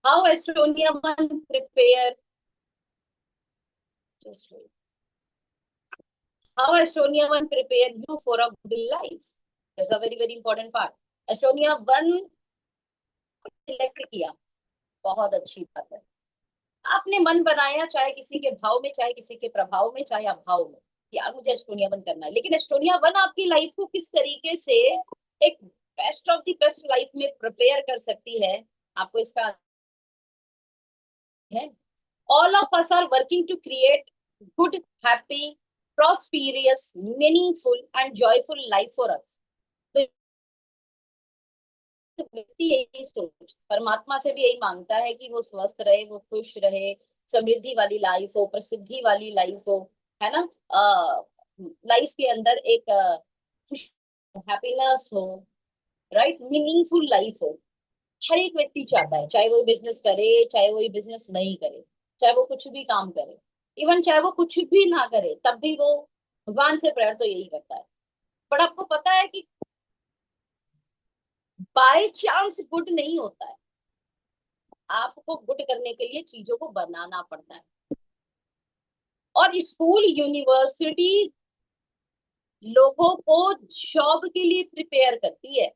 How Estonia one prepare? Just wait. How Estonia one prepare you for a good life? That's a very important part. Estonia one select किया, बहुत अच्छी बात है। आपने मन बनाया, चाहे किसी के भाव में, चाहे किसी के प्रभाव में, चाहे अभाव में, यार मुझे एस्टोनिया वन करना है। लेकिन एस्टोनिया वन आपकी लाइफ को किस तरीके से एक best of the best life में प्रिपेयर कर सकती है, आपको इसका है। All of us are working to create good, happy, prosperous, meaningful and joyful life for us. तो व्यक्ति यही सोच परमात्मा से भी यही मांगता है कि वो स्वस्थ रहे, वो खुश रहे, समृद्धि वाली लाइफ हो, प्रसिद्धि वाली लाइफ हो, है ना। लाइफ के अंदर एक हैप्पीनेस हो, राइट, मीनिंगफुल लाइफ हो। हर एक व्यक्ति चाहता है, चाहे वो बिजनेस करे, चाहे वो बिजनेस नहीं करे, चाहे वो कुछ भी काम करे, इवन चाहे वो कुछ भी ना करे, तब भी वो भगवान से प्रेयर तो यही करता है। पर आपको पता है कि बाय चांस गुड नहीं होता है, आपको गुड करने के लिए चीजों को बनाना पड़ता है। और स्कूल यूनिवर्सिटी लोगों को जॉब के लिए प्रिपेयर करती है,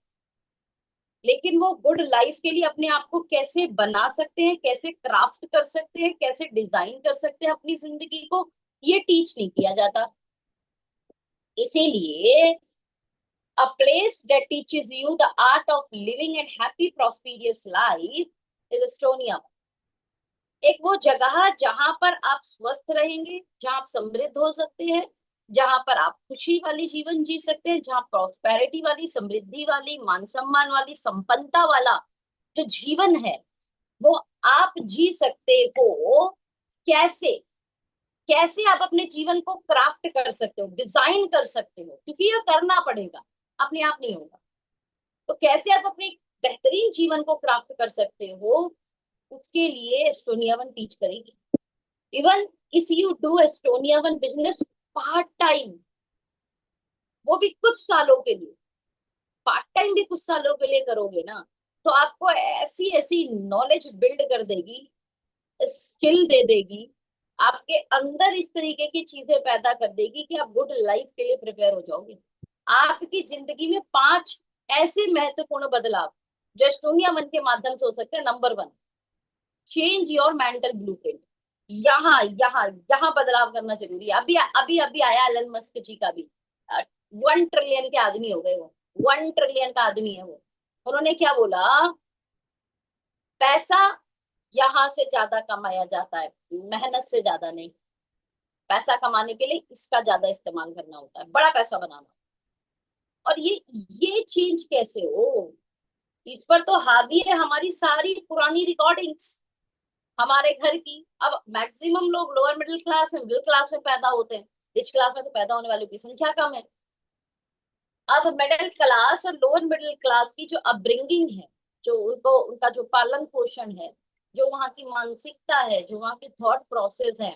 लेकिन वो गुड लाइफ के लिए अपने आप को कैसे बना सकते हैं, कैसे क्राफ्ट कर सकते हैं, कैसे डिजाइन कर सकते हैं अपनी जिंदगी को, ये टीच नहीं किया जाता। इसीलिए a place that teaches you the art of living and happy prosperous life is Estonia। एक वो जगह जहां पर आप स्वस्थ रहेंगे, जहां आप समृद्ध हो सकते हैं, जहां पर आप खुशी वाली जीवन जी सकते हैं, जहां प्रॉस्पेरिटी वाली, समृद्धि वाली, मान सम्मान वाली, संपन्नता वाला जो जीवन है वो आप जी सकते हो। कैसे? कैसे आप अपने जीवन को क्राफ्ट कर सकते हो, डिजाइन कर सकते हो, क्योंकि ये करना पड़ेगा, अपने आप नहीं होगा। तो कैसे आप अपने बेहतरीन जीवन को क्राफ्ट कर सकते हो, उसके लिए एस्टोनिया वन टीच करेगी। Even if you do Estonia one business part time, वो भी कुछ सालों के लिए, पार्ट टाइम भी कुछ सालों के लिए करोगे ना, तो आपको ऐसी ऐसी नॉलेज बिल्ड कर देगी, स्किल दे देगी, आपके अंदर इस तरीके की चीजें पैदा कर देगी कि आप गुड लाइफ के लिए प्रिपेयर हो जाओगे। आपकी जिंदगी में 5 ऐसे महत्वपूर्ण बदलाव जो एस्टोनिया वन के माध्यम से हो सकते हैं। Number 1, change your mental blueprint. यहाँ यहाँ यहाँ बदलाव करना जरूरी है। अभी अभी अभी आया एलन मस्क जी का भी, 1 ट्रिलियन के आदमी हो गए वो, 1 ट्रिलियन का आदमी है वो। उन्होंने क्या बोला, पैसा यहाँ से ज्यादा कमाया जाता है, मेहनत से ज्यादा नहीं। पैसा कमाने के लिए इसका ज्यादा इस्तेमाल करना होता है, बड़ा पैसा बनाना। और ये चेंज कैसे हो, इस पर तो हावी है हमारी सारी पुरानी रिकॉर्डिंग्स हमारे घर की। अब मैक्सिमम लोग लोअर मिडिल क्लास में, मिडिल क्लास में पैदा होते हैं, रिच क्लास में तो पैदा होने वालों की संख्या कम है। अब मिडिल क्लास और लोअर मिडिल क्लास की जो अपब्रिंगिंग है, जो उनको उनका जो पालन पोषण है, जो वहाँ की मानसिकता है, जो वहाँ की थॉट प्रोसेस है,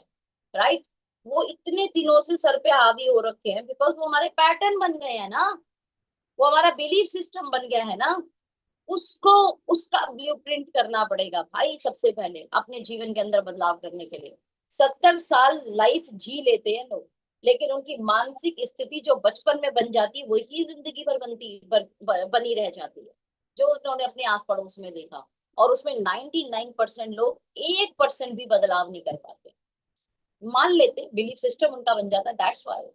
राइट, वो इतने दिनों से सर पे हावी हो रखे हैं, बिकॉज वो हमारे पैटर्न बन गए हैं ना, वो हमारा बिलीफ सिस्टम बन गया है ना। उसको, उसका ब्लूप्रिंट करना पड़ेगा भाई। सबसे पहले अपने जीवन के अंदर बदलाव करने के लिए 70 साल लाइफ जी लेते हैं लोग, लेकिन उनकी मानसिक स्थिति जो बचपन में बन जाती है वही जिंदगी भर बनी रह जाती है, जो उन्होंने अपने आस पड़ोस में देखा। और उसमें 99% लोग 1% भी बदलाव नहीं कर पाते, मान लेते, बिलीफ सिस्टम उनका बन जाता। That's why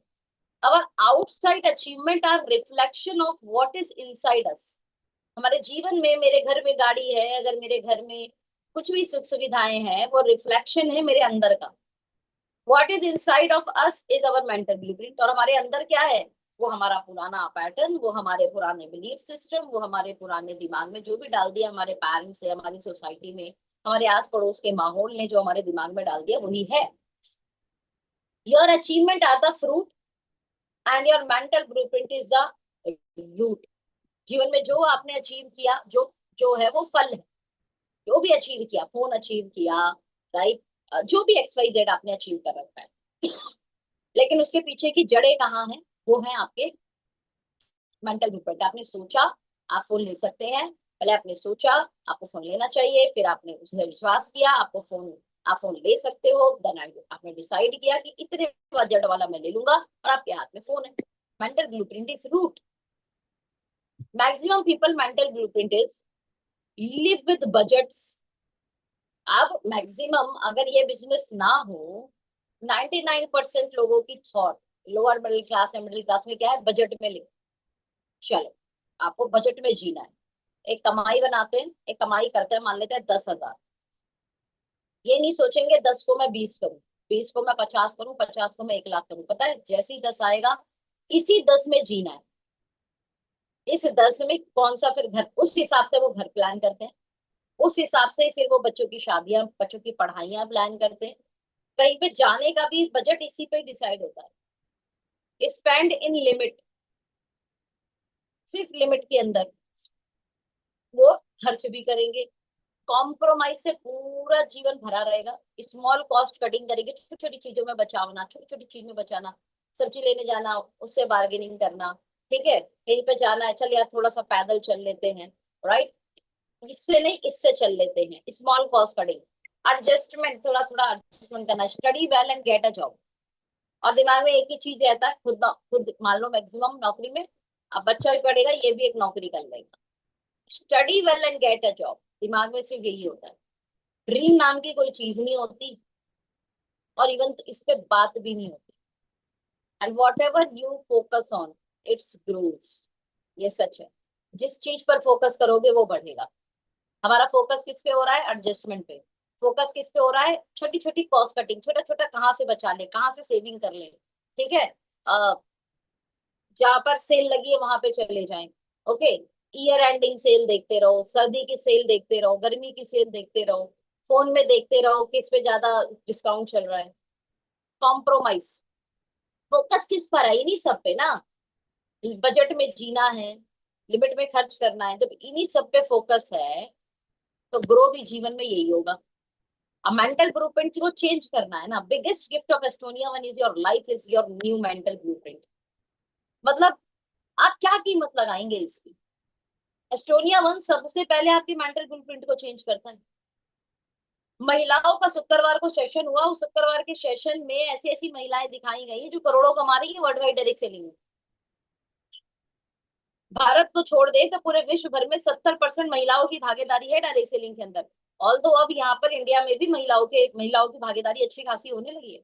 our outside achievement are reflection of what is inside us. हमारे जीवन में, मेरे घर में गाड़ी है, अगर मेरे घर में कुछ भी सुख सुविधाएं हैं, वो रिफ्लेक्शन है मेरे अंदर का। What is inside of us is our mental blueprint. और हमारे अंदर क्या है, वो हमारा पुराना पैटर्न, वो हमारे पुराने बिलीफ सिस्टम, वो हमारे पुराने दिमाग में जो भी डाल दिया हमारे पेरेंट्स से, हमारी सोसाइटी में, हमारे आस पड़ोस के माहौल ने जो हमारे दिमाग में डाल दिया वही है। Your achievement are the fruit and your mental blueprint is the root. जीवन में जो आपने अचीव किया, जो जो है वो फल है। जो भी अचीव किया, फोन अचीव किया, राइट, जो भी XYZ आपने अचीव कर रखा है, लेकिन उसके पीछे की जड़ें कहाँ हैं, वो है आपके मेंटल ब्लूप्रिंट। आपने सोचा आप फोन ले सकते हैं, पहले आपने सोचा आपको फोन लेना चाहिए, फिर आपने उसे विश्वास किया, आप फोन ले सकते हो, देन आपने डिसाइड किया कि इतने बजट वाला मैं ले लूंगा, और आपके हाथ में फोन है। Mental blueprint is root. Maximum people mental blueprint is live with budgets. अब मैक्सिमम अगर ये बिजनेस ना हो, 99% लोगों की थॉट लोअर मिडिल क्लास या मिडिल क्लास में क्या है, बजट में ले। चलो, आपको बजट में जीना है, एक कमाई बनाते हैं, एक कमाई करते हैं, मान लेते हैं 10,000। ये नहीं सोचेंगे 10 को मैं 20 करूं, 20 को मैं 50 करूं, 50 को मैं 1 लाख करूं। पता है, जैसे ही 10 आएगा, इसी 10 में जीना है। इस 10 में कौन सा फिर घर, उस हिसाब से वो घर प्लान करते हैं, उस हिसाब से फिर वो बच्चों की शादियां, बच्चों की पढ़ाइयां प्लान करते हैं। कहीं पे जाने का भी बजट इसी पे डिसाइड होता है। स्पेंड इन लिमिट, सिर्फ लिमिट के अंदर वो खर्च भी करेंगे। कॉम्प्रोमाइज से पूरा जीवन भरा रहेगा। स्मॉल कॉस्ट कटिंग करेंगे, छोटी छोटी चीजों में बचावना, छोटी छोटी चीज में बचाना। सब्जी लेने जाना, उससे बार्गेनिंग करना। ठीक है, कहीं पे जाना है, चल यार थोड़ा सा पैदल चल लेते हैं, राइट, इससे नहीं इससे चल लेते हैं। स्मॉल कॉस्ट कटिंग, एडजस्टमेंट, थोड़ा थोड़ा एडजस्टमेंट करना। Study well and get a job. और दिमाग में एक ही चीज रहता है, खुद मान लो मैक्सिमम नौकरी में, अब बच्चा भी पढ़ेगा, ये भी एक नौकरी कर लेगा। Study well and get a job, दिमाग में सिर्फ यही होता है। ड्रीम नाम की कोई चीज नहीं होती, और इवन इस पे बात भी नहीं होती। And whatever you focus on, it's grows. ये सच है, जिस चीज पर फोकस करोगे वो बढ़ेगा। हमारा फोकस किस पे हो रहा है, एडजस्टमेंट पे। फोकस किस पे हो रहा है, छोटी छोटी कॉस्ट कटिंग, छोटा छोटा कहाँ से बचा ले, कहाँ से सेविंग कर ले। ठीक है, जहां पर सेल लगी है वहां पे चले जाएं। ओके, ईयर एंडिंग सेल देखते रहो, सर्दी की सेल देखते रहो, गर्मी की सेल देखते रहो, फोन में देखते रहो किस पे ज्यादा डिस्काउंट चल रहा है। कॉम्प्रोमाइज, फोकस किस पर है, इन्हीं सब पे ना। बजट में जीना है, लिमिट में खर्च करना है, जब इन्हीं सब पे फोकस है तो ग्रो भी जीवन में यही होगा। अब मेंटल ब्लूप्रिंट को चेंज करना है ना। Biggest gift of Estonia one is your life is your new mental blueprint. मतलब आप क्या कीमत लगाएंगे इसकी। एस्टोनिया वन सबसे पहले आपकी मेंटल ब्लूप्रिंट को चेंज करता है। महिलाओं का शुक्रवार को सेशन हुआ, उस शुक्रवार के सेशन में ऐसी ऐसी महिलाएं दिखाई गई जो करोड़ों कमा रही है वर्ल्ड वाइड डायरेक्ट सेलिंग में। भारत को छोड़ दे तो पूरे विश्व भर में 70% महिलाओं की भागीदारी है डायरेक्ट सेलिंग के अंदर। ऑल दो अब यहाँ पर इंडिया में भी महिलाओं की भागीदारी अच्छी खासी होने लगी है।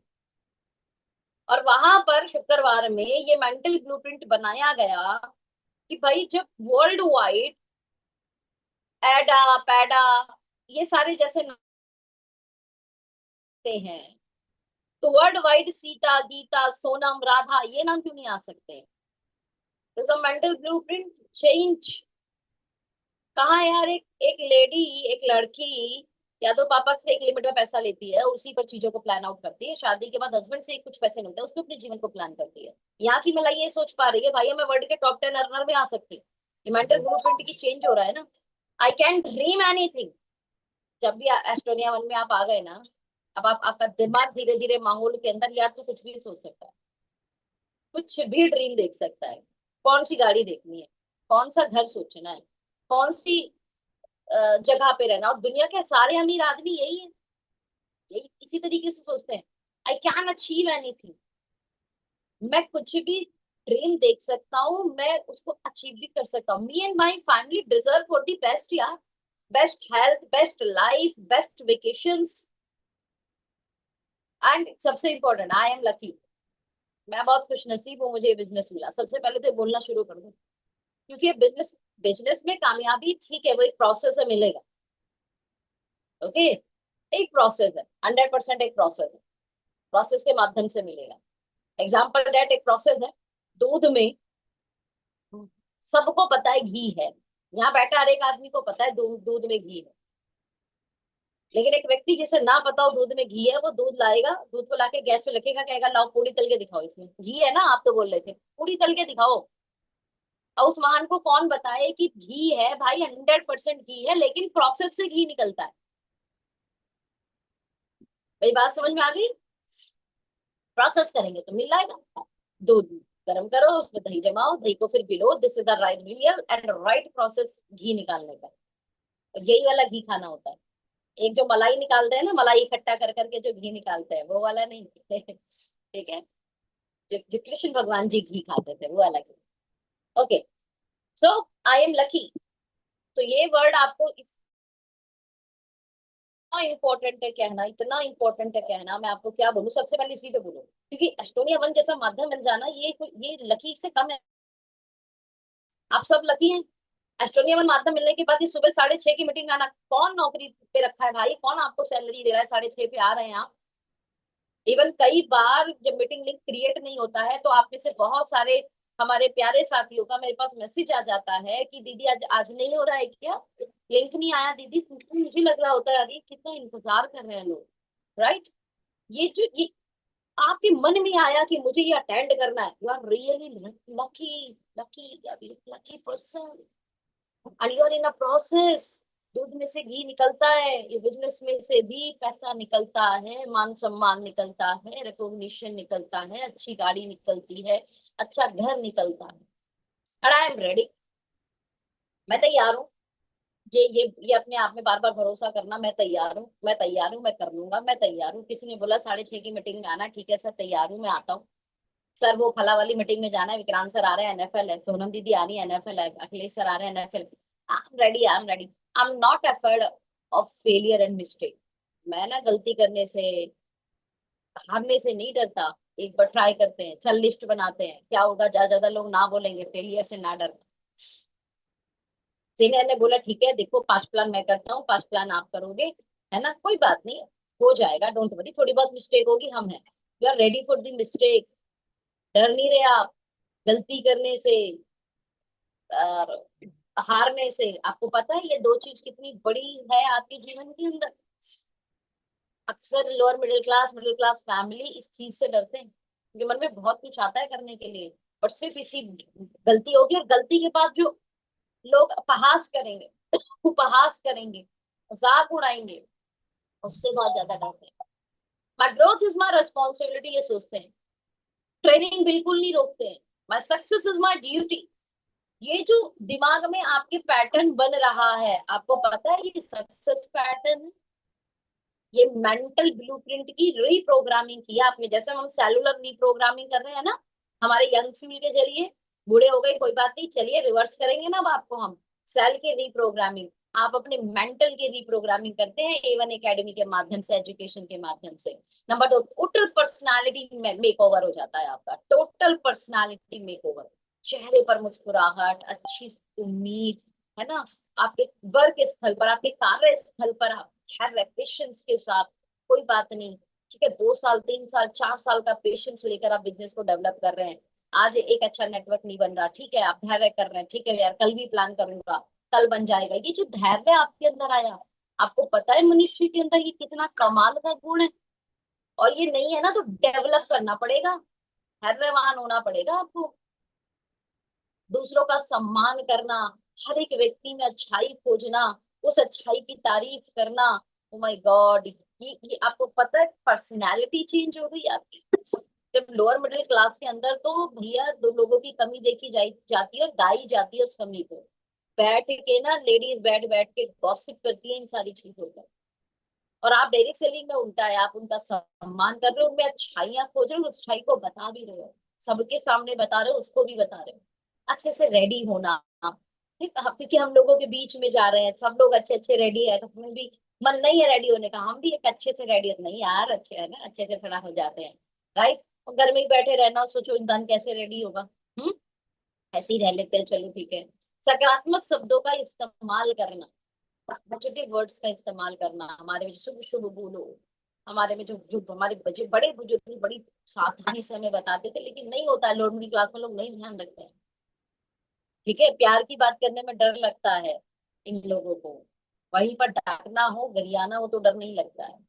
और वहां पर शुक्रवार में ये मेंटल ब्लूप्रिंट बनाया गया कि भाई जब वर्ल्ड वाइड एडा पैडा ये सारे जैसे नाते हैं, तो वर्ल्ड वाइड सीता गीता सोनम राधा ये नाम क्यों नहीं आ सकते। तो मेंटल ब्लूप्रिंट चेंज कहाँ है यार। एक एक लेडी, एक लड़की या तो पापा से एक लिमिट में पैसा लेती है, उसी पर चीजों को प्लान आउट करती है, शादी के बाद हस्बैंड से कुछ पैसे मिलते हैं, उसमें अपने जीवन को प्लान करती है। यहाँ की महिला ये सोच पा रही है भाई मैं वर्ल्ड के टॉप 10 अर्नर में आ सकती हूँ। मेंटल ब्लूप्रिंट की चेंज हो रहा है ना। I can dream anything. जब भी एस्टोनिया वन में आप आ गए ना, अब आप आपका दिमाग धीरे धीरे माहौल के अंदर यार तो कुछ भी सोच सकता है, कुछ भी ड्रीम देख सकता है। कौन सी गाड़ी देखनी है, कौन सा घर सोचना है, कौन सी जगह पे रहना। और दुनिया के सारे अमीर आदमी यही है, यही इसी तरीके से सोचते हैं। I can achieve anything. मैं कुछ भी ड्रीम देख सकता हूँ, मैं उसको अचीव भी कर सकता हूँ। Me and my family deserve for the best यार। Best health, best life, best vacations, and सबसे इम्पोर्टेंट आई एम लकी। मैं बहुत खुश नसीब हूँ, मुझे ये बिजनेस मिला। सबसे पहले तो ये बोलना शुरू कर दूं, क्योंकि ये बिजनेस बिजनेस में कामयाबी ठीक है, वो एक प्रोसेस है, मिलेगा। ओके, एक प्रोसेस है, 100% एक प्रोसेस है, प्रोसेस के माध्यम से मिलेगा। एग्जाम्पल डेट एक प्रोसेस है। दूध में सबको पता है घी है, यहाँ बैठा हर एक आदमी को पता है दूध दूध में घी है। लेकिन एक व्यक्ति जिसे ना पता हो दूध में घी है, वो दूध लाएगा, दूध को लाके गैस पे रखेगा, कहेगा लाओ पूरी तल के दिखाओ, इसमें घी है ना, आप तो बोल रहे थे पूरी तल के दिखाओ। और उस महान को कौन बताए कि घी है भाई, 100% घी है, लेकिन प्रोसेस से घी निकलता है। मेरी बात समझ में आ गई। प्रोसेस करेंगे तो मिल जाएगा। दूध गर्म करो, उसमें दही जमाओ, दही को फिर गिलो, this is the right real and right process घी निकालने का। यही वाला घी खाना होता है। एक जो मलाई निकालते हैं ना, मलाई इकट्ठा कर करके जो घी निकालते हैं, वो वाला नहीं। ठीक है। जो कृष्ण भगवान जी घी खाते थे, वो वाला घी। Okay. So I am lucky. तो ये वर्ड आपको इतना इंपॉर्टेंट है कहना, इतना इंपॉर्टेंट है कहना, मैं आपको क्या बोलूं, सबसे पहले इसी पे बोलूं, क्योंकि एस्टोनिया वन जैसा माध्यम मिल जाना, ये लकी से कम है। आप सब लकी हैं। एस्टोनिया वन माध्यम मिलने के बाद ये सुबह 6:30 की मीटिंग आना, कौन नौकरी पे रखा है भाई, कौन आपको सैलरी दे रहा है, 6:30 पे आ रहे हैं आप। इवन कई बार जब मीटिंग लिंक क्रिएट नहीं होता है, तो आप में से बहुत सारे हमारे प्यारे साथियों का मेरे पास मैसेज आ जाता है कि दीदी आज आज नहीं हो रहा है क्या, लिंक नहीं आया दीदी। तो मुझे लग रहा होता है अरे कितना इंतजार कर रहे हैं लोग। राइट। ये आपके मन में आया कि मुझे ये अटेंड करना है, you are really lucky. Lucky lucky person and you are in a process. दूध में से घी निकलता है, ये बिजनेस में से भी पैसा निकलता है, मान सम्मान निकलता है, रिकॉग्निशन निकलता है, अच्छी गाड़ी निकलती है, अच्छा घर निकलता है। And I am ready. मैं तैयार हूँ। ये अपने आप में बार बार भरोसा करना, मैं तैयार हूँ, मैं तैयार हूँ, मैं कर लूंगा, मैं तैयार हूँ। किसी ने बोला 6:30 की मीटिंग में आना, ठीक है सर तैयार हूँ, मैं आता हूँ। सर वो फला वाली मीटिंग में जाना है, विक्रांत सर आ रहे हैं, एनएफएल है, सोनम दीदी आ रही है, एनएफएल है, अखिलेश सर आ रहे हैं, NFL. I am ready, I am ready. I am not afraid of failure and mistake. मैं ना गलती करने से, हारने से नहीं डरता। एक बार ट्राई करते हैं, चल लिस्ट बनाते हैं, क्या होगा, ज्यादा ज्यादा लोग ना बोलेंगे, फेलियर से ना डर। सीनियर ने बोला ठीक है, देखो 5 प्लान मैं करता हूँ, 5 प्लान आप करोगे, है ना, कोई बात नहीं, हो जाएगा, डोंट वरी, थोड़ी बहुत मिस्टेक होगी, हम हैं, you are ready for the mistake. डर नहीं रहे आप गलती करने से और हारने से। आपको पता है ये दो चीज कितनी बड़ी है आपके जीवन के अंदर। अक्सर लोअर मिडिल क्लास फैमिली इस चीज से डरते हैं, क्योंकि मन में बहुत कुछ आता है करने के लिए, और सिर्फ इसी गलती होगी, और गलती के बाद जो लोग अपहास करेंगे, उपहास करेंगे, मजाक उड़ाएंगे, उससे बहुत ज्यादा डरते हैं। माई ग्रोथ इज माई रेस्पॉन्सिबिलिटी, ये सोचते हैं। ट्रेनिंग बिल्कुल नहीं रोकते हैं। My success is my duty. ये जो दिमाग में आपके पैटर्न बन रहा है, आपको पता है ये सक्सेस पैटर्न है, ये मेंटल ब्लूप्रिंट की रीप्रोग्रामिंग किया आपने। जैसे हम सेलुलर रीप्रोग्रामिंग कर रहे हैं ना, हमारे यंग फ्यूल के जरिए, बूढ़े हो गए कोई बात नहीं, चलिए रिवर्स करेंगे ना अब आपको हम, सेल के रीप्रोग्रामिंग। आप अपने मेंटल के रीप्रोग्रामिंग करते हैं A1 एकेडमी के माध्यम से, एजुकेशन के माध्यम से। नंबर 2, टोटल पर्सनालिटी मेकओवर हो जाता है आपका, टोटल पर्सनालिटी मेकओवर। चेहरे पर मुस्कुराहट, अच्छी उम्मीद, है ना, आपके वर्क स्थल पर, आपके कार्य स्थल पर आप हर पेशेंस के साथ, कोई बात नहीं, ठीक है, 2 साल 3 साल 4 साल का पेशेंस लेकर आप बिजनेस को डेवलप कर रहे हैं। आज एक अच्छा नेटवर्क नहीं बन रहा, ठीक है, आप धैर्य कर रहे हैं, ठीक है यार कल भी प्लान करूंगा, कल बन जाएगा। ये जो धैर्य आपके अंदर आया, आपको पता है मनुष्य के अंदर ये कितना कमाल का गुण है। और ये नहीं है ना, तो डेवलप करना पड़ेगा, धैर्यवान होना पड़ेगा आपको। दूसरों का सम्मान करना, हर एक व्यक्ति में अच्छाई खोजना, उस अच्छाई की तारीफ करना। ओ माय गॉड, ये आपको पता है पर्सनालिटी चेंज हो गई आपकी। जब लोअर मिडिल क्लास के अंदर तो भैया दो लोगों की कमी देखी जाती है और गाई जाती है उस कमी को। बैठ के ना लेडीज बैठ बैठ के गॉसिप करती है इन सारी चीजों पर। और आप डायरेक्ट सेलिंग में उल्टा है, आप उनका सम्मान कर रहे हो, उनमें अच्छाइयां खोज रहे हो, उस अच्छाई को बता भी रहे हो, सबके सामने बता रहे हो, उसको भी बता रहे हो। अच्छे से रेडी होना, ठीक है, क्योंकि हम लोगों के बीच में जा रहे हैं, सब लोग अच्छे अच्छे रेडी है, तो हमें भी मन नहीं है रेडी होने का, हम भी एक अच्छे से रेडी होते नहीं यार, अच्छे है ना, अच्छे से खड़ा हो जाते हैं। राइट। घर में ही बैठे रहना, सोचो इंसान कैसे रेडी होगा। हम्म। ऐसे ही रह लेते हैं, चलो ठीक है। सकारात्मक शब्दों का इस्तेमाल करना, पॉजिटिव वर्ड्स का इस्तेमाल करना, हमारे में शुभ शुभ बोलो। हमारे में जो जो हमारे बड़े बुजुर्ग बड़ी सावधानी से हमें बताते थे, लेकिन नहीं होता है, लोअर मिडिल क्लास में लोग नहीं ध्यान रखते हैं। ठीक है, प्यार की बात करने में डर लगता है इन लोगों को, वहीं पर डांटना हो गरियाना हो तो डर नहीं लगता है।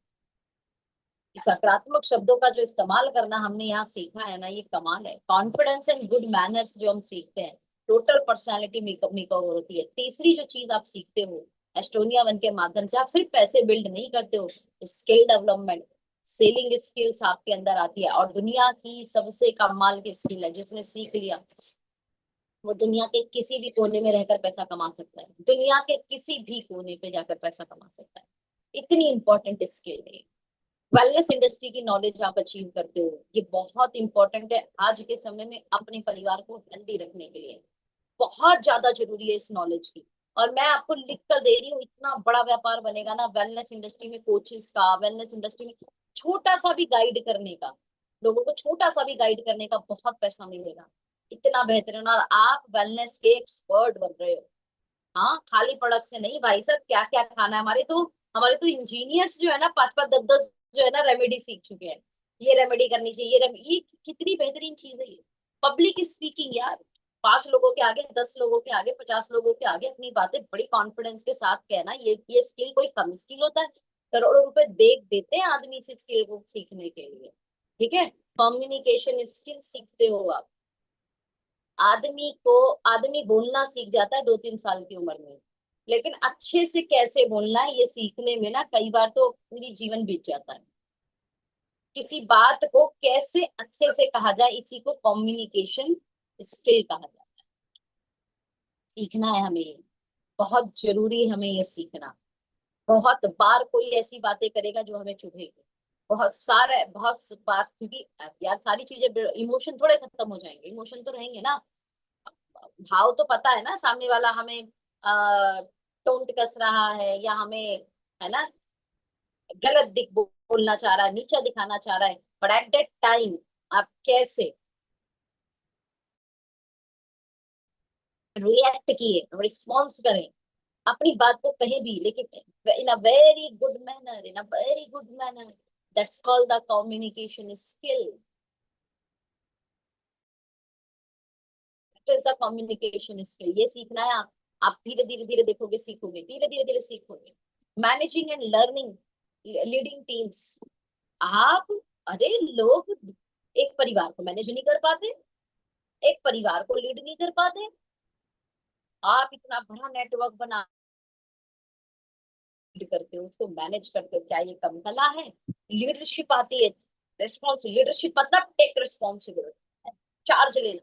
सकारात्मक शब्दों का जो इस्तेमाल करना हमने यहाँ सीखा है ना, ये कमाल है। कॉन्फिडेंस एंड गुड मैनर्स जो हम सीखते हैं, टोटल पर्सनालिटी मेकओवर होती है। तीसरी जो चीज आप सीखते हो एस्टोनिया वन के माध्यम से, आप सिर्फ पैसे बिल्ड नहीं करते हो, स्किल डेवलपमेंट, सेलिंग स्किल्स आपके अंदर आती है। और दुनिया की सबसे कमाल की स्किल है जिसने सीख लिया, वो दुनिया के किसी भी कोने में रहकर पैसा कमा सकता है, दुनिया के किसी भी कोने पे जाकर पैसा कमा सकता है। इतनी इंपॉर्टेंट स्किल है। वेलनेस इंडस्ट्री की नॉलेज आप अचीव करते हो, ये बहुत इंपॉर्टेंट है आज के समय में अपने परिवार को हेल्दी रखने के लिए। बहुत ज्यादा जरूरी है इस नॉलेज की। और मैं आपको लिख कर दे रही हूँ, इतना बड़ा व्यापार बनेगा ना वेलनेस इंडस्ट्री में, कोचेस का, वेलनेस इंडस्ट्री में छोटा सा भी गाइड करने का, लोगों को छोटा सा भी गाइड करने का बहुत पैसा मिलेगा। इतना बेहतरीन, और आप वेलनेस के एक्सपर्ट बन रहे हो। हाँ, खाली प्रोडक्ट से नहीं भाई साहब, क्या क्या खाना है। हमारे तो इंजीनियर्स जो है ना, 5-5 10-10 जो है ना रेमेडी सीख चुके हैं। ये रेमेडी करनी चाहिए, ये कितनी बेहतरीन चीज है ये। पब्लिक स्पीकिंग यार, 5 लोगों के आगे, 10 लोगों के आगे, 50 लोगों के आगे अपनी बातें बड़ी कॉन्फिडेंस के साथ कहना, ये स्किल कोई कम स्किल होता है। करोड़ों रुपए देख देते हैं आदमी इस स्किल को सीखने के लिए। ठीक है, कम्युनिकेशन स्किल सीखते हो आप। आदमी बोलना सीख जाता है 2-3 साल की उम्र में, लेकिन अच्छे से कैसे बोलना है ये सीखने में ना कई बार तो पूरी जीवन बीत जाता है। किसी बात को कैसे अच्छे से कहा जाए, इसी को कम्युनिकेशन स्किल कहा जाता है। सीखना है हमें ये, बहुत जरूरी है हमें ये सीखना। बहुत बार कोई ऐसी बातें करेगा जो हमें चुभेगी, बहुत बात, क्योंकि यार सारी चीजें, इमोशन थोड़े खत्म हो जाएंगे, इमोशन तो रहेंगे ना। भाव तो पता है ना, सामने वाला हमें टोंट कस रहा है, या हमें, है ना, गलत बोलना चाह रहा है, नीचा दिखाना चाह रहा है, बट एट दैट टाइम आप कैसे रिएक्ट किए, रिस्पॉन्स करें, अपनी बात को कहीं भी, लेकिन in a very good manner, that's called the communication skill. That is the communication skill, ये सीखना है। आप धीरे धीरे धीरे देखोगे, सीखोगे, धीरे धीरे धीरे सीखोगे। Managing and learning, leading teams. आप, अरे लोग एक परिवार को मैनेज नहीं कर पाते, एक परिवार को लीड नहीं कर पाते। आप इतना बड़ा नेटवर्क बना lead करते हो, उसको मैनेज करते हो, क्या ये कम कला है? लीडरशिप आती है, लीडरशिप मतलब टेक रिस्पॉन्सिबिलिटी, चार्ज लेना।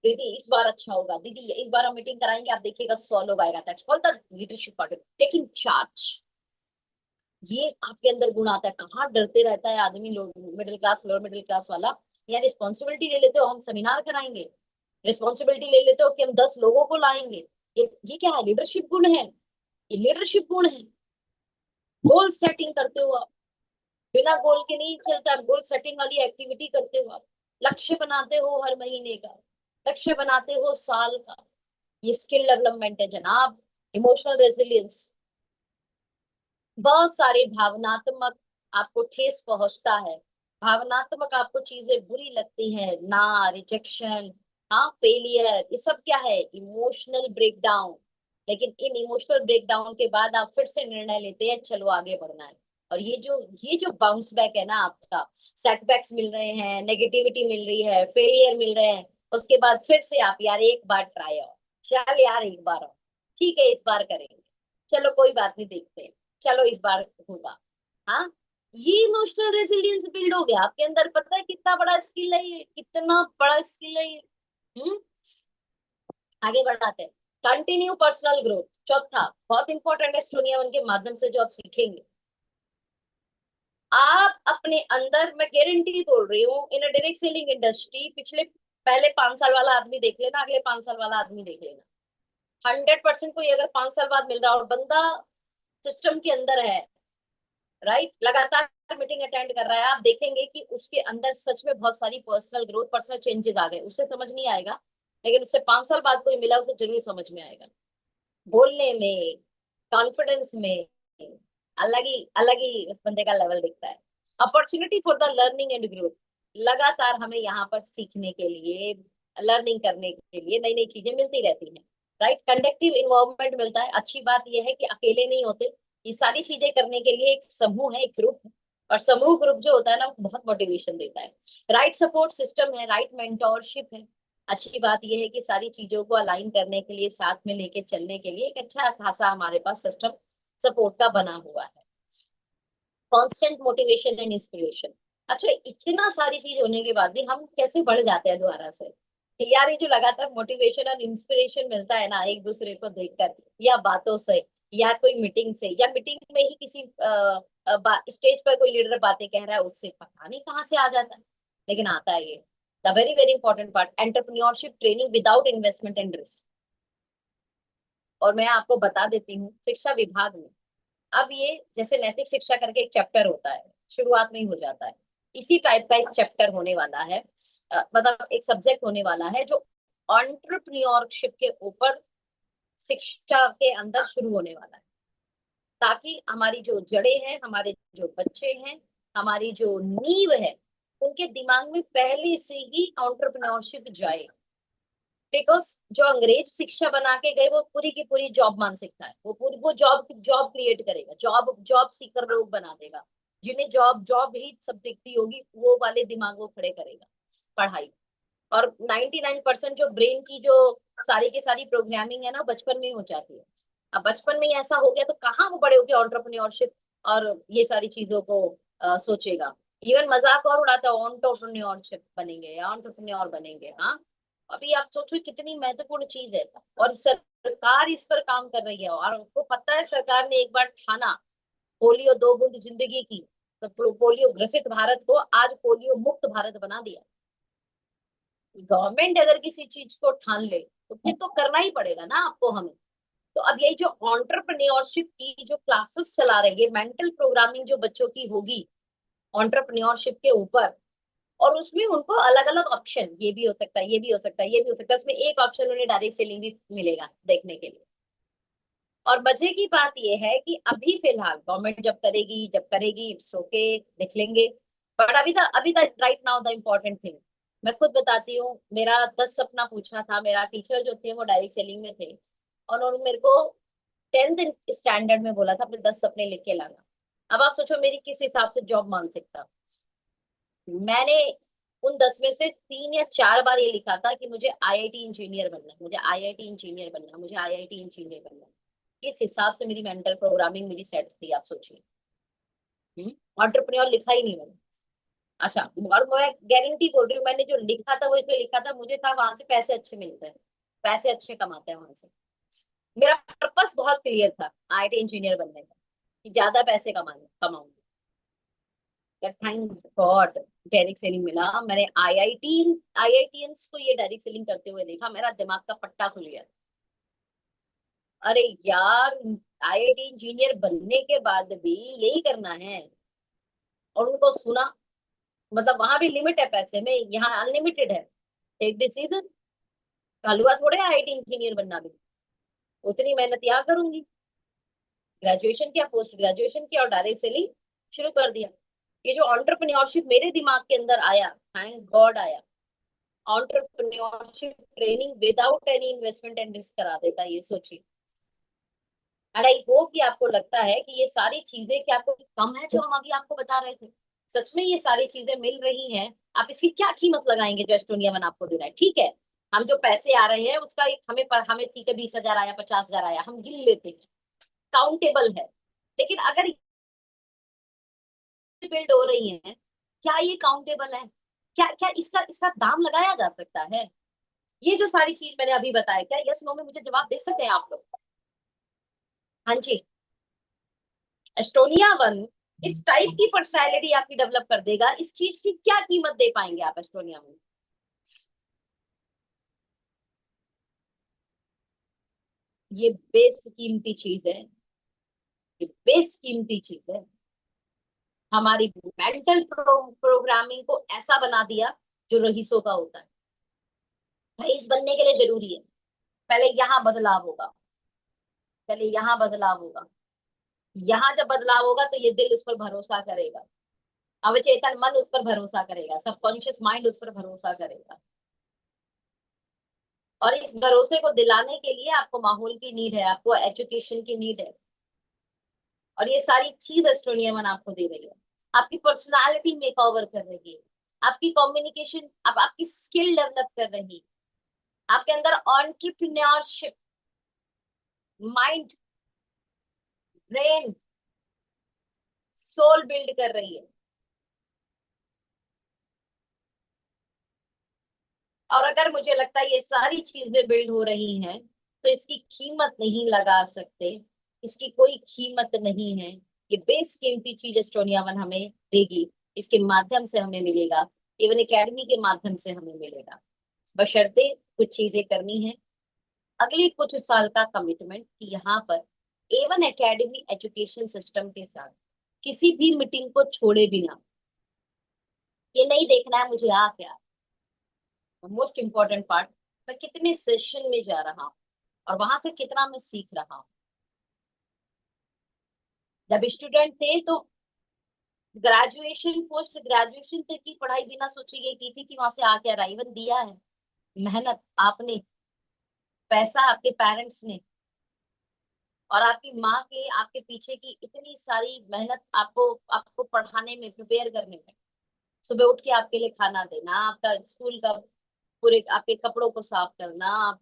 दीदी इस बार अच्छा होगा, दीदी इस बार हम मीटिंग कराएंगे, आप देखिएगा 100 लोग आएगा। That's called the leadership part, taking charge. ये आपके अंदर गुण आता है। कहाँ डरते रहता है आदमी, लोग middle class, lower middle class वाला। यार रिस्पॉन्सिबिलिटी ले लेते हो, हम सेमिनार कराएंगे। रिस्पॉन्सिबिलिटी ले लेते हो कि हम 10 लोगों को लाएंगे। ये क्या है? लीडरशिप गुण है, ये लीडरशिप गुण है। गोल सेटिंग करते हो आप, बिना गोल के नहीं चलता, गोल सेटिंग वाली एक्टिविटी करते हो आप। लक्ष्य बनाते हो हर महीने का, लक्ष्य बनाते हो साल का। ये स्किल डेवलपमेंट है जनाब। इमोशनल रेजिलियंस, बहुत सारे भावनात्मक, आपको ठेस पहुंचता है, भावनात्मक आपको चीजें बुरी लगती हैं ना, रिजेक्शन, हाँ, फेलियर, ये सब क्या है? Emotional breakdown. लेकिन इन इमोशनल ब्रेकडाउन के बाद आप फिर से निर्णय लेते हैं, चलो आगे बढ़ना है। और ये जो बाउंस बैक है ना आपका, सेटबैक्स मिल रहे हैं, नेगेटिविटी मिल रही है, फेलियर मिल रहे हैं, उसके बाद फिर से आप, यार एक बार ट्राई और, चल यार एक बार और, ठीक है इस बार करेंगे, चलो कोई बात नहीं, देखते हैं, चलो इस बार होगा। हाँ, ये इमोशनल रेजिलियंस बिल्ड हो गया आपके अंदर। पता है कितना बड़ा स्किल है ये, कितना बड़ा स्किल है ये। हम्म आगे बढ़ाते हैं। कंटिन्यू पर्सनल ग्रोथ, चौथा बहुत इंपॉर्टेंट है, स्टूडियो वन के माध्यम से जो आप सीखेंगे। आप अपने अंदर, मैं गारंटी बोल रही हूँ, इन डायरेक्ट सेलिंग इंडस्ट्री, पहले 5 साल वाला आदमी देख लेना, अगले 5 साल वाला आदमी देख लेना। 100% कोई अगर 5 साल बाद मिल रहा और बंदा सिस्टम के अंदर है, राइट, लगातार मीटिंग अटेंड कर रहा है, आप देखेंगे कि उसके अंदर सच में बहुत सारी पर्सनल ग्रोथ, पर्सनल चेंजेस आ गए। उससे समझ नहीं आएगा, लेकिन उससे 5 साल बाद कोई मिला, उसे जरूर समझ में आएगा। बोलने में, कॉन्फिडेंस में, अलग ही उस बंदे का लेवल दिखता है। Opportunity for the learning and growth, लगातार हमें यहाँ पर सीखने के लिए, लर्निंग करने के लिए नई नई चीजें मिलती रहती हैं। राइट, कंडक्टिव इन्वॉल्वमेंट मिलता है। अच्छी बात यह है कि अकेले नहीं होते, ये सारी चीजें करने के लिए एक समूह है, एक ग्रुप है। और समूह ग्रुप जो होता है ना, वो बहुत मोटिवेशन देता है। राइट सपोर्ट सिस्टम है, राइट मेंटोरशिप है। अच्छी बात यह है कि सारी चीजों को अलाइन करने के लिए, साथ में लेके चलने के लिए एक अच्छा खासा हमारे पास सिस्टम सपोर्ट का बना हुआ है। Constant motivation and inspiration. अच्छा, इतना सारी चीज होने के बाद भी हम कैसे बढ़ जाते हैं दोबारा से? यार ये जो लगातार मोटिवेशन और इंस्पिरेशन मिलता है ना एक दूसरे को देखकर, या बातों से, या कोई मीटिंग से, या मीटिंग में ही किसी स्टेज पर कोई लीडर बातें कह रहा है, उससे पता नहीं कहाँ से आ जाता है, लेकिन आता है ये। The very very important part, entrepreneurship training without investment and risk. और मैं आपको बता देती हूँ, शिक्षा विभाग में अब ये, जैसे नैतिक शिक्षा करके एक चैप्टर होता है, शुरुआत में ही हो जाता है, इसी टाइप का एक चैप्टर होने वाला है, मतलब एक सब्जेक्ट होने वाला है जो एंटरप्रेन्योरशिप के ऊपर शिक्षा के अंदर शुरू होने वाला है, ताकि हमारी जो जड़ें हैं, हमारे जो बच्चे हैं, हमारी जो नींव है, उनके दिमाग में पहले से ही एंटरप्रेन्योरशिप जाए। बिकॉज जो अंग्रेज शिक्षा बना के गए वो पूरी की पूरी जॉब मानसिकता है, वो पूरी वो जॉब जॉब क्रिएट करेगा, जॉब जॉब सीकर लोग बना देगा, जिन्हें जॉब जॉब ही सब दिखती होगी, वो वाले दिमाग वो खड़े करेगा पढ़ाई। और 99% जो ब्रेन की जो सारी की सारी प्रोग्रामिंग है ना, बचपन में ही हो जाती है। अब बचपन में ही ऐसा हो गया तो कहाँ वो बड़े होकर एंटरप्रेन्योरशिप और ये सारी चीजों को सोचेगा। इवन मजाक और उड़ाता है, एंटरप्रेन्योरशिप बनेंगे या एंटरप्रेन्योर बनेंगे। हाँ, अभी आप सोचो कितनी महत्वपूर्ण चीज है, और सरकार इस पर काम कर रही है। और आपको पता है, सरकार ने एक बार ठाना पोलियो दो बूंद जिंदगी की, तो पोलियो ग्रसित भारत को आज पोलियो मुक्त भारत बना दिया। गवर्नमेंट अगर किसी चीज को ठान ले तो फिर तो करना ही पड़ेगा ना आपको, हमें। तो अब यही जो एंटरप्रेन्योरशिप की जो क्लासेस चला रही है, मेंटल प्रोग्रामिंग जो बच्चों की होगी एंटरप्रेन्योरशिप के ऊपर, और उसमें उनको अलग अलग ऑप्शन, ये भी हो सकता है, ये भी हो सकता है, ये भी हो सकता है, उसमें एक ऑप्शन उन्हें डायरेक्ट सेलिंग भी मिलेगा देखने के लिए। और मजे की बात यह है कि अभी फिलहाल गवर्नमेंट जब करेगी इट्स ओके, देख लेंगे। बट अभी तक right now the important thing, मैं खुद बताती हूँ, मेरा 10 सपना पूछना था, मेरा टीचर जो थे वो डायरेक्ट सेलिंग में थे, और उन्होंने मेरे को 10th स्टैंडर्ड में बोला था अपने 10 सपने लिख के लाना। अब आप सोचो मेरी किस हिसाब से जॉब मानसिकता। मैंने उन 10 में से 3 या 4 बार ये लिखा था कि मुझे आईआईटी इंजीनियर बनना है, मुझे आईआईटी इंजीनियर बनना है, मुझे आईआईटी इंजीनियर बनना है। इस हिसाब से मेरी मेंटल प्रोग्रामिंग मेरी सेट थी, आप सोचिए। एंटरप्रेन्योर लिखा ही नहीं मैंने। अच्छा, और मैं गारंटी बोल रही हूँ, मैंने जो लिखा था वो इसलिए लिखा था, मुझे था वहां से पैसे अच्छे मिलते हैं, पैसे अच्छे कमाते हैं वहां से। मेरा पर्पस बहुत क्लियर था आईआईटी इंजीनियर बनने का, कि ज्यादा पैसे कमाने कमाऊंगी। थैंक गॉड डायरेक्ट सेलिंग मिला। मैंने आईआईटीएंस को ये डायरेक्ट सेलिंग करते हुए देखा, मेरा दिमाग का पट्टा खुल गया। अरे यार, आईआईटी इंजीनियर बनने के बाद भी यही करना है। और उनको सुना, मतलब वहां भी लिमिट है पैसे में, यहाँ अनलिमिटेड है। टेक डिसीजन, कल हुआ थोड़े आईआईटी इंजीनियर बनना भी, उतनी मेहनत यहाँ करूंगी। ग्रेजुएशन किया, पोस्ट ग्रेजुएशन किया, और डायरेक्ट सेलिंग शुरू कर दिया। ये जो एंटरप्रेन्योरशिप मेरे दिमाग के अंदर आया, थैंक गॉड आया। Entrepreneurship training without any investment and risk करा देता है, ये सोचिए। एंड आई होप कि आपको लगता है कि ये सारी चीजें क्या आपको कम है जो हम अभी आपको बता रहे थे। सच में ये सारी चीजें मिल रही हैं। आप इसकी क्या कीमत लगाएंगे जो एस्टोनिया वन आपको दे रहा है? ठीक है, हम जो पैसे आ रहे हैं उसका एक हमें ठीक है, 20,000 आया, 50,000 आया, हम गिन लेते हैं, काउंटेबल है। लेकिन अगर बिल्ड हो रही है, क्या ये काउंटेबल है? क्या क्या इसका इसका दाम लगाया जा सकता है? ये जो सारी चीज मैंने अभी बताया, क्या यस नो में मुझे जवाब दे सकते हैं आप लोग? हाँ जी। एस्टोनिया वन इस टाइप की पर्सनैलिटी आपकी डेवलप कर देगा, इस चीज की क्या कीमत दे पाएंगे आप एस्टोनिया वन? ये बेस कीमती चीज है, ये बेस कीमती चीज है। हमारी मेंटल प्रोग्रामिंग को ऐसा बना दिया जो रईसों का होता है। रईस बनने के लिए जरूरी है, पहले यहाँ बदलाव होगा, पहले यहाँ बदलाव होगा। यहाँ जब बदलाव होगा तो ये दिल उस पर भरोसा करेगा, अवचेतन मन उस पर भरोसा करेगा, सबकॉन्शियस माइंड उस पर भरोसा करेगा। और इस भरोसे को दिलाने के लिए आपको माहौल की नीड है, आपको एजुकेशन की नीड है। और ये सारी चीज एस्टोनिया वन आपको दे रही है। आपकी पर्सनालिटी मेक ओवर कर रही है, आपकी कम्युनिकेशन, अब आपकी स्किल डेवलप कर रही है, आपके अंदर entrepreneurship mind, brain, soul build कर रही है। और अगर मुझे लगता है ये सारी चीजें बिल्ड हो रही हैं तो इसकी कीमत नहीं लगा सकते, इसकी कोई कीमत नहीं है। ये बेशकीमती चीज एस्टोनिया वन हमें देगी, इसके माध्यम से हमें मिलेगा, इवन एकेडमी के माध्यम से हमें मिलेगा, बशर्ते कुछ चीजें करनी है। अगले कुछ साल का कमिटमेंट कि यहाँ पर एवन एकेडमी एजुकेशन सिस्टम के साथ किसी भी मीटिंग को छोड़े बिना, ये नहीं देखना है मुझे आ क्या, मोस्ट इम्पोर्टेंट पार्ट, मैं कितने सेशन में जा रहा हूँ और वहां से कितना मैं सीख रहा हूँ। जब स्टूडेंट थे तो ग्रेजुएशन पोस्ट ग्रेजुएशन तक की पढ़ाई बिना सोचे ये की थी कि वहां से आ क्या रहा, इवन दिया है, मेहनत आपने, पैसा आपके पेरेंट्स ने, और आपकी माँ के आपके पीछे की इतनी सारी मेहनत आपको आपको पढ़ाने में, प्रिपेयर करने में, सुबह उठ के आपके लिए खाना देना, आपका स्कूल का पूरे आपके कपड़ों को साफ करना, आप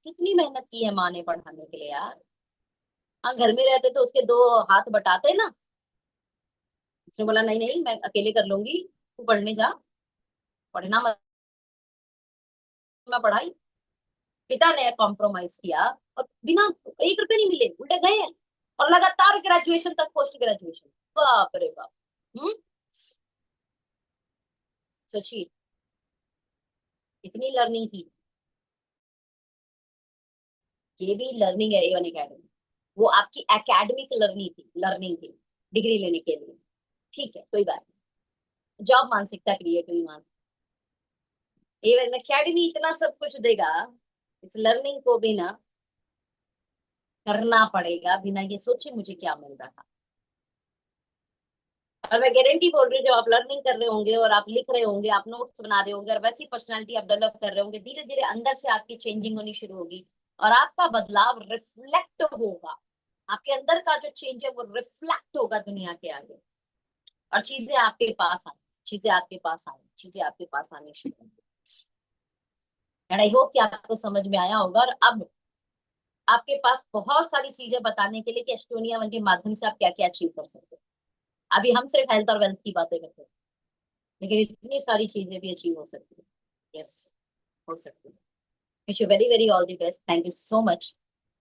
कितनी मेहनत की है माँ ने पढ़ाने के लिए यार। हाँ घर में रहते तो उसके दो हाथ बटाते ना, उसने बोला नहीं नहीं मैं अकेले कर लूंगी, तू पढ़ने जा, पढ़ना मत, मैं पढ़ाई। पिता ने कॉम्प्रोमाइज किया और बिना 1 रुपए नहीं मिले, उल्टे गए हैं, और लगातार ग्रेजुएशन तक, पोस्ट ग्रेजुएशन, बाप रे बाप। हम्म, सोचिए इतनी लर्निंग थी। ये भी लर्निंग है एवन एकेडमी, वो आपकी एकेडमिक लर्निंग थी डिग्री लेने के लिए, ठीक है कोई बात नहीं, जॉब मान सकता है, क्रिएटिव मान, एवन एकेडमी इतना सब कुछ देगा, इस लर्निंग को भी ना करना पड़ेगा, बिना ये सोचे मुझे क्या मिल रहा। और मैं गारंटी बोल रही हूँ, जब आप लर्निंग कर रहे होंगे और आप लिख रहे होंगे, आप नोट्स बना रहे होंगे और वैसी पर्सनालिटी आप डेवलप कर रहे होंगे, धीरे धीरे अंदर से आपकी चेंजिंग होनी शुरू होगी और आपका बदलाव रिफ्लेक्ट होगा, आपके अंदर का जो चेंज है वो रिफ्लेक्ट होगा दुनिया के आगे, और चीजें आपके पास आए, चीजें आपके पास आने शुरू होंगी। एंड आई होप कि आपको समझ में आया होगा, और अब आपके पास बहुत सारी चीजें बताने के लिए कि एस्टोनिया वन के माध्यम से आप क्या क्या अचीव कर सकते हैं। अभी हम सिर्फ हेल्थ और वेल्थ की बातें करते हैं, लेकिन इतनी सारी चीजें भी अचीव हो सकती है। यस, हो सकती है। Wish you very very all the best, thank you so much.